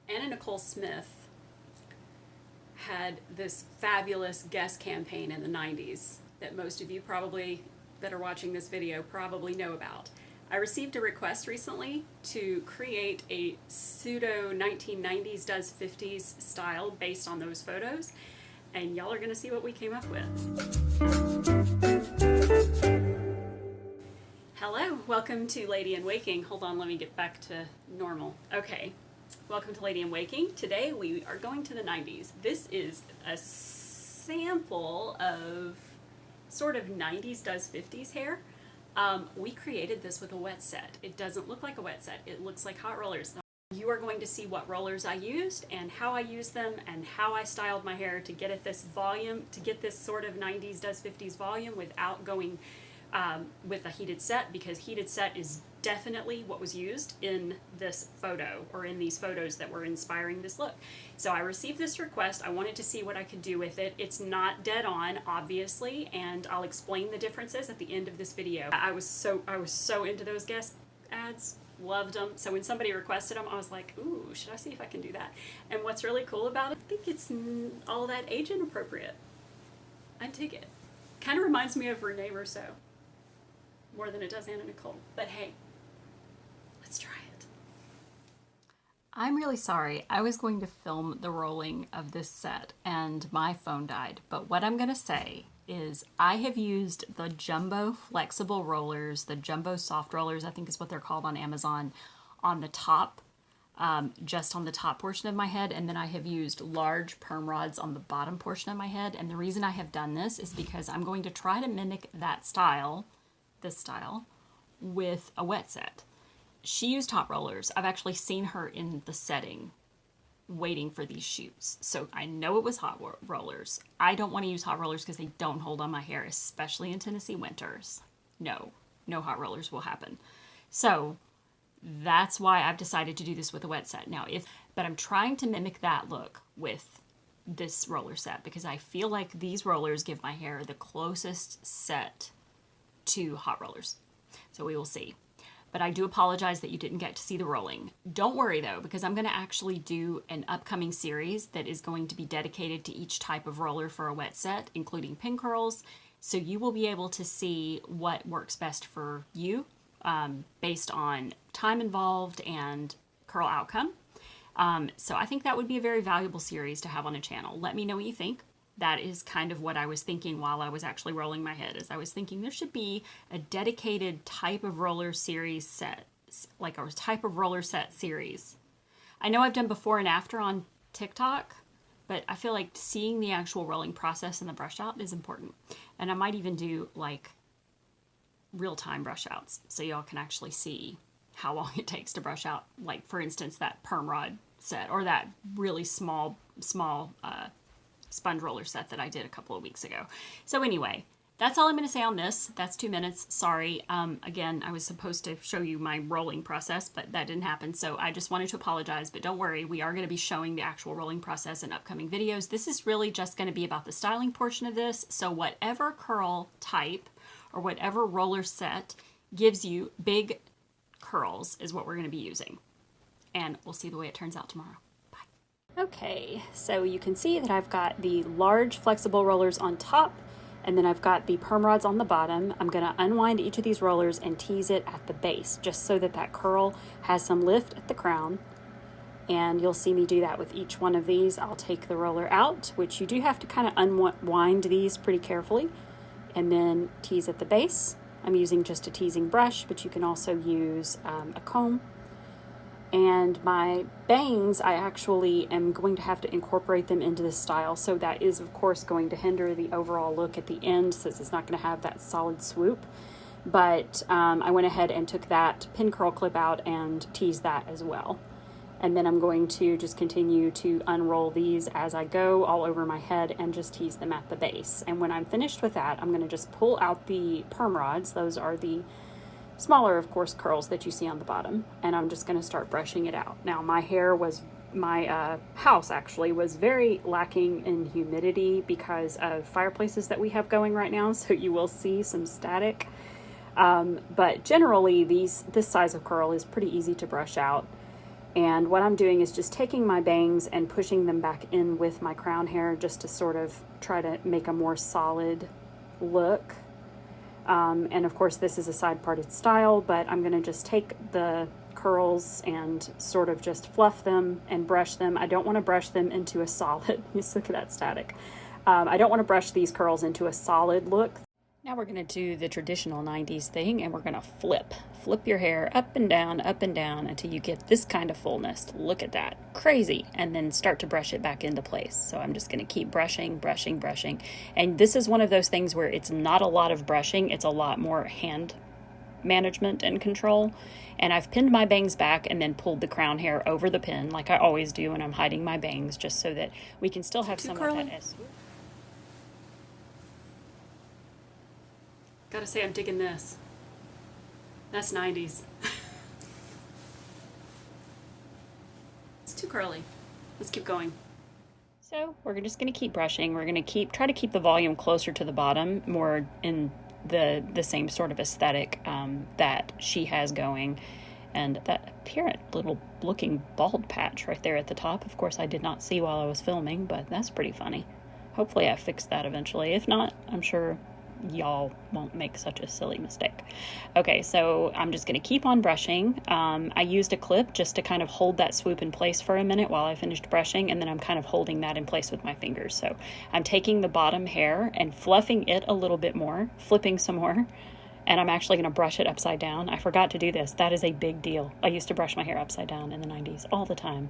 Nicole Smith had this fabulous guest campaign in the 90s that most of you probably that are watching this video probably know about. I received a request recently to create a pseudo 1990s does 50s style based on those photos, and y'all are going to see what we came up with. Hello, welcome to Lady in Waking. Hold on, let me get back to normal. Okay, welcome to Lady in Waking. Today we are going to the 90s. This is a sample of sort of 90s does 50s hair. We created this with a wet set. It doesn't look like a wet set. It looks like hot rollers. You are going to see what rollers I used and how I used them and how I styled my hair to get at this volume, to get this sort of 90s does 50s volume without going with a heated set, because heated set is definitely what was used in this photo, or in these photos that were inspiring this look. So I received this request. I wanted to see what I could do with it. It's not dead on, obviously, and I'll explain the differences at the end of this video. I was so into those guest ads. Loved them. So when somebody requested them, I was like, ooh, should I see if I can do that? And what's really cool about it, I think it's all that age inappropriate. I dig it. Kind of reminds me of Renee Rousseau more than it does Anna Nicole. But hey, let's try it. I'm really sorry. I was going to film the rolling of this set and my phone died. But what I'm going to say is I have used the jumbo flexible rollers, the jumbo soft rollers, I think is what they're called on Amazon, on the top, just on the top portion of my head. And then I have used large perm rods on the bottom portion of my head. And the reason I have done this is because I'm going to try to mimic that style, this style, with a wet set. She used hot rollers. I've actually seen her in the setting waiting for these shoots. So I know it was hot rollers. I don't want to use hot rollers because they don't hold on my hair, especially in Tennessee winters. No hot rollers will happen. So that's why I've decided to do this with a wet set. But I'm trying to mimic that look with this roller set because I feel like these rollers give my hair the closest set to hot rollers. So we will see. But I do apologize that you didn't get to see the rolling. Don't worry though, because I'm going to actually do an upcoming series that is going to be dedicated to each type of roller for a wet set, including pin curls. So you will be able to see what works best for you based on time involved and curl outcome. So I think that would be a very valuable series to have on a channel. Let me know what you think. That is kind of what I was thinking while I was actually rolling my head, is I was thinking there should be a dedicated type of roller series set, like a type of roller set series. I know I've done before and after on TikTok, but I feel like seeing the actual rolling process and the brush out is important. And I might even do like real-time brush outs so y'all can actually see how long it takes to brush out. Like for instance, that perm rod set or that really small sponge roller set that I did a couple of weeks ago. So anyway, that's all I'm going to say on this. That's 2 minutes. Sorry. Again, I was supposed to show you my rolling process, but that didn't happen. So I just wanted to apologize, but don't worry. We are going to be showing the actual rolling process in upcoming videos. This is really just going to be about the styling portion of this. So whatever curl type or whatever roller set gives you big curls is what we're going to be using. And we'll see the way it turns out tomorrow. Okay, so you can see that I've got the large flexible rollers on top, and then I've got the perm rods on the bottom. I'm going to unwind each of these rollers and tease it at the base, just so that that curl has some lift at the crown. And you'll see me do that with each one of these. I'll take the roller out, which you do have to kind of unwind these pretty carefully, and then tease at the base. I'm using just a teasing brush, but you can also use a comb. And my bangs, I actually am going to have to incorporate them into this style. So that is, of course, going to hinder the overall look at the end since it's not going to have that solid swoop. But I went ahead and took that pin curl clip out and teased that as well. And then I'm going to just continue to unroll these as I go all over my head and just tease them at the base. And when I'm finished with that, I'm going to just pull out the perm rods. Those are the smaller, of course, curls that you see on the bottom, and I'm just going to start brushing it out. Now, my house actually was very lacking in humidity because of fireplaces that we have going right now, so you will see some static. But generally, this size of curl is pretty easy to brush out. And what I'm doing is just taking my bangs and pushing them back in with my crown hair just to sort of try to make a more solid look. And of course this is a side parted style, but I'm gonna just take the curls and sort of just fluff them and brush them. I don't want to brush them into a solid, just look at that static. I don't want to brush these curls into a solid look. Now we're going to do the traditional 90s thing, and we're going to flip your hair up and down until you get this kind of fullness. Look at that, crazy. And then start to brush it back into place. So I'm just going to keep brushing. And this is one of those things where it's not a lot of brushing, it's a lot more hand management and control. And I've pinned my bangs back and then pulled the crown hair over the pin like I always do when I'm hiding my bangs, just so that we can still have some of that S. Gotta say, I'm digging this. That's 90s. It's too curly. Let's keep going. So we're just going to keep brushing. We're going to try to keep the volume closer to the bottom, more in the same sort of aesthetic that she has going. And that apparent little looking bald patch right there at the top, of course I did not see while I was filming, but that's pretty funny. Hopefully I fixed that eventually. If not, I'm sure y'all won't make such a silly mistake. Okay, so I'm just going to keep on brushing. I used a clip just to kind of hold that swoop in place for a minute while I finished brushing, and then I'm kind of holding that in place with my fingers. So I'm taking the bottom hair and fluffing it a little bit more, flipping some more, and I'm actually going to brush it upside down. I forgot to do this. That is a big deal. I used to brush my hair upside down in the 90s all the time.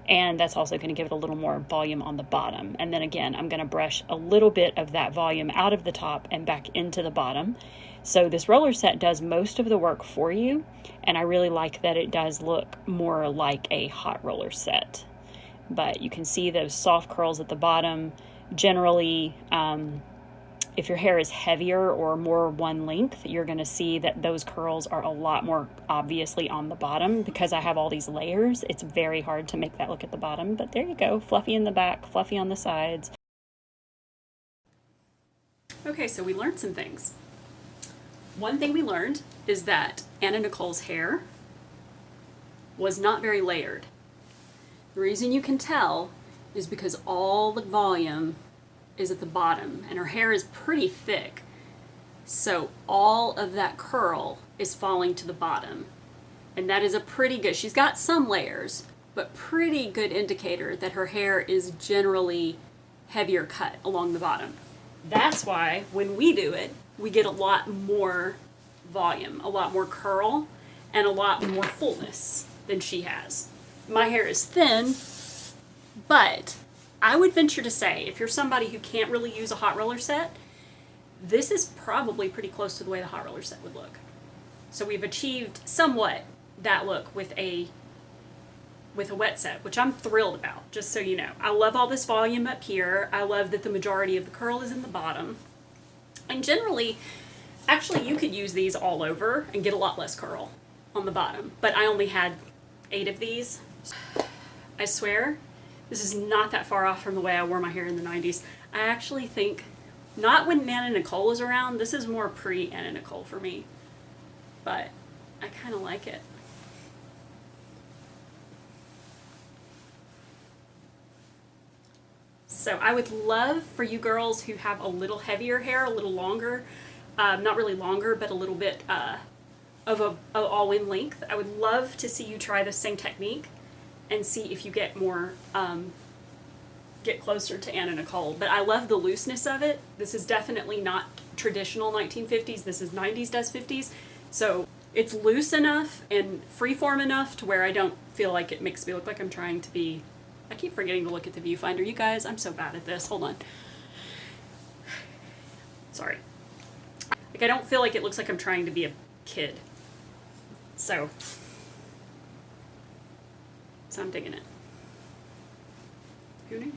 And that's also going to give it a little more volume on the bottom. And then again, I'm going to brush a little bit of that volume out of the top and back into the bottom. So this roller set does most of the work for you. And I really like that it does look more like a hot roller set. But you can see those soft curls at the bottom. Generally, if your hair is heavier or more one length, you're going to see that those curls are a lot more obviously on the bottom. Because I have all these layers, it's very hard to make that look at the bottom. But there you go, fluffy in the back, fluffy on the sides. Okay, so we learned some things. One thing we learned is that Anna Nicole's hair was not very layered. The reason you can tell is because all the volume is at the bottom, and her hair is pretty thick, so all of that curl is falling to the bottom, and that is a pretty good, she's got some layers, but pretty good indicator that her hair is generally heavier cut along the bottom. That's why when we do it, we get a lot more volume, a lot more curl, and a lot more fullness than she has. My hair is thin, but I would venture to say, if you're somebody who can't really use a hot roller set, this is probably pretty close to the way the hot roller set would look. So we've achieved somewhat that look with a wet set, which I'm thrilled about, just so you know. I love all this volume up here. I love that the majority of the curl is in the bottom. And generally, actually you could use these all over and get a lot less curl on the bottom, but I only had 8 of these. I swear, this is not that far off from the way I wore my hair in the 90s. I actually think, not when Anna Nicole was around, this is more pre-Anna Nicole for me. But I kind of like it. So I would love for you girls who have a little heavier hair, a little longer, not really longer, but a little bit of a all-in length. I would love to see you try the same technique and see if you get more, get closer to Anna Nicole. But I love the looseness of it. This is definitely not traditional 1950s. This is 90s does 50s. So it's loose enough and freeform enough to where I don't feel like it makes me look like I'm trying to be, I keep forgetting to look at the viewfinder. You guys, I'm so bad at this. Hold on. Sorry. Like, I don't feel like it looks like I'm trying to be a kid. So I'm digging it. Who knew?